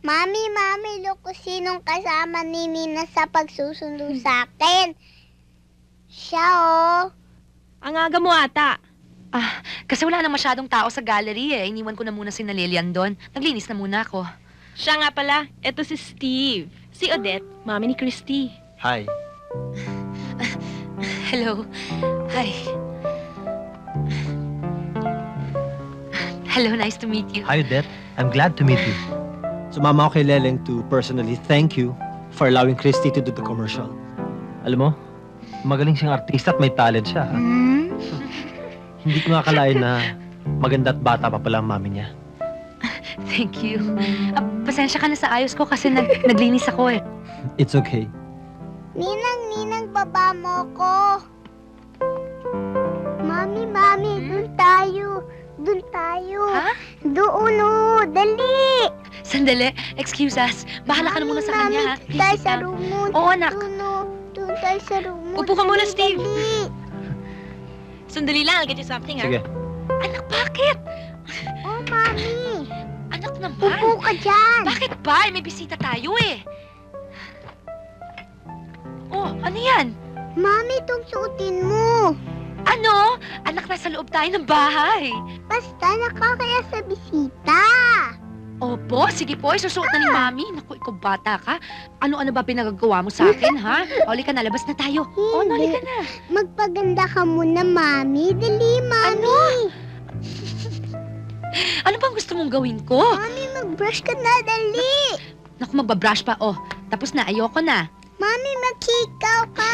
Mami, look ko sinong kasama ni Nina sa pagsusundo sa akin. Siya, oh. Ang aga mo ata. Kasi wala na masyadong tao sa gallery eh. Iniwan ko na muna si Lilian doon. Naglinis na muna ako. Siya nga pala, eto si Steve. Si Odette, mami ni Christy. Hi. Hello. Hi. Hello, nice to meet you. Hi, Odette. I'm glad to meet you. Sumama ako kay Leleng to personally thank you for allowing Christy to do the commercial. Alam mo, magaling siyang artista at may talent siya. Ha? Hindi ko akalain na maganda at bata pa pala ang mami niya. Thank you. Pasensya ka na sa ayos ko kasi naglinis ako eh. It's okay. Ninang, baba mo ko. Mami, dun tayo. Dun tayo. Ha? Doon, oh. Dali. Sandali, excuse us. Bahala ka na muna sa kanya ha. Mami, tayo Visit sa lang. room mo. Oo, anak. Doon tayo sa room mo. Upo ka muna, Dali, Steve. dali. Sandali lang, I'll get you something, Sige. Anak, bakit? Oh, Mami. Anak naman. Upo ka dyan. Bakit ba? May bisita tayo eh. Oh, ano yan? Mami, itong suotin mo. Ano? Anak, nasa loob tayo ng bahay. Basta nakakaya sa bisita. Opo, sige po, isusuot na ni Mami. Naku, ikaw bata ka. Ano-ano ba pinagagawa mo sa akin, ha? Oli ka na, labas na tayo. Oh, noli ka na. Magpaganda ka muna, Mami. Dali, Mami. Ano bang gusto mong gawin ko? Mami, mag-brush ka na. Dali. Naku, magbabrush pa. Oh, tapos na, ayoko na. Mami, maghikaw ka.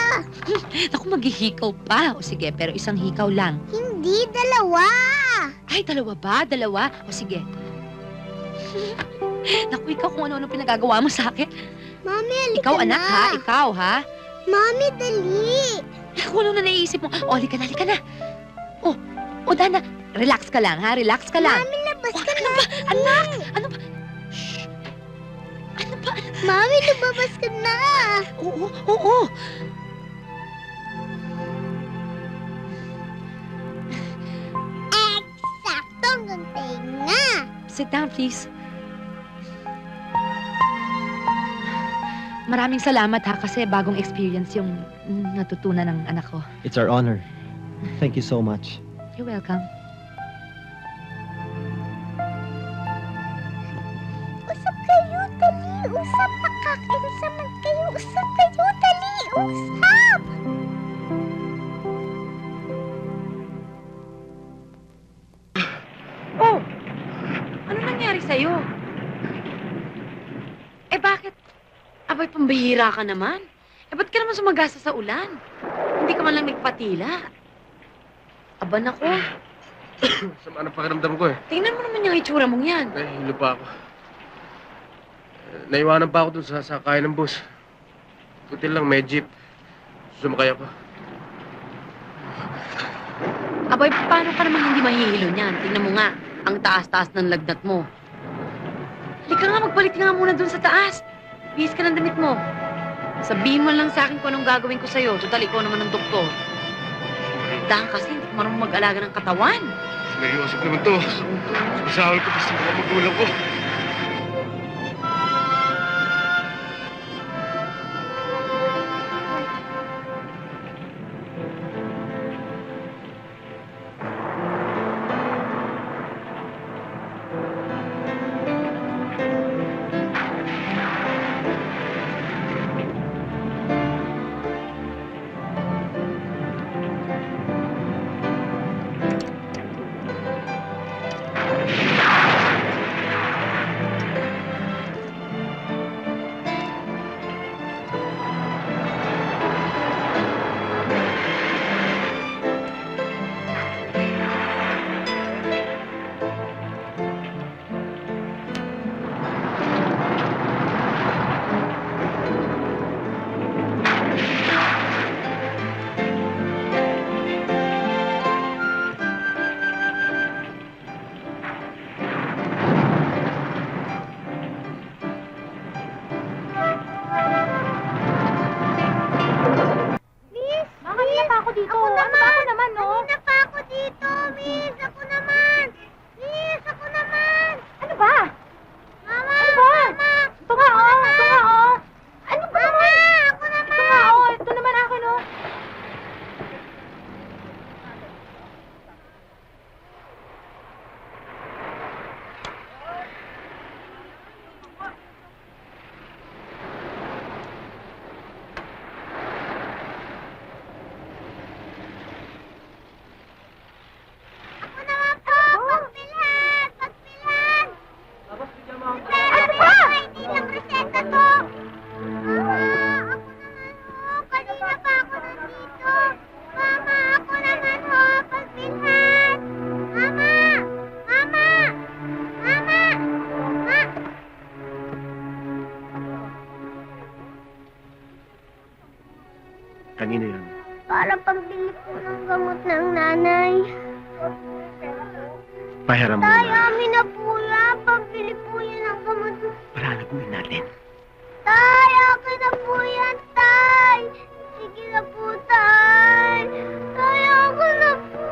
Naku, maghihikaw pa. O sige, pero isang hikaw lang. Hindi, dalawa. Ay, dalawa ba? Dalawa? O sige. Naku, ikaw kung ano-ano pinagagawa mo sa akin. Mami, halika Ikaw, na. anak, ha? Ikaw, ha? Mami, dali. Naku, ano na naiisip mo? O, halika na, halika na. O, Dana, relax ka lang, ha? Relax ka lang. Mami, labas ka Ano na. ba? Anak! Ano ba? Shh! Ano ba? Mami, lumabas ka na. Oo, oo. Eksakto hanggang tenga. Sit down, please. Maraming salamat ha kasi bagong experience yung natutunan ng anak ko. It's our honor. Thank you so much. You're welcome. Usap kayo, dali. Usap, nakakaisaman kayo. Usap kayo, dali. Usap. Oh! Ano nangyari sa'yo? Eh bakit? Abay, pambihira ka naman. Eh ba't ka naman sumagasa sa ulan? Hindi ka man lang nagpatila. Aba nako, Sama ng pakiramdam ko eh. tingnan mo naman yung itsura mong yan. Nahihilo pa ako. Naiwanan pa ako dun sa sakayan ng bus. Buti lang, may jeep. Sumakay ako. Abay, paano ka naman hindi mahihilo niyan? Tingnan mo nga, ang taas-taas ng lagnat mo. Halika nga, magpalit ka nga muna dun sa taas. Bihis ka ng damit mo. Sabihin mo lang sa akin kung anong gagawin ko sa'yo. Total, ikaw naman ang doktor. Dahil kasi hindi ko marunong mag-alaga ng katawan. Seryoso naman to. Sumasahol ko kasi mga magulang ko. Pahiram Tay, muna. amin na po yan. Pabili po yan ng gamot. Paranaguin natin. Tay, akin na po yan, Tay. Sige na po, Tay. Tay, ako na po.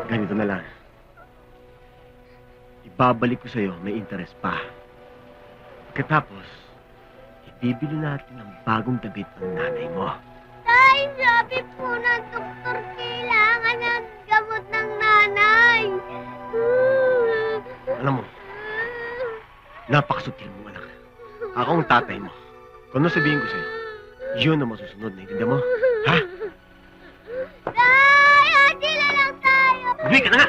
Ganito na lang. Ibabalik ko sa'yo, may interest pa. Pagkatapos, ibibili natin ng bagong damit ng nanay mo. Tay, sabi po ng doktor, kailangan ng gamot ng nanay. Alam mo, napakasutil mo, anak. Ako ang tatay mo. Kung ano sabihin ko sa'yo, yun ang masusunod. Naintindihan mo? Ha? Tay, hati na lang tayo. Uwi ka na nga!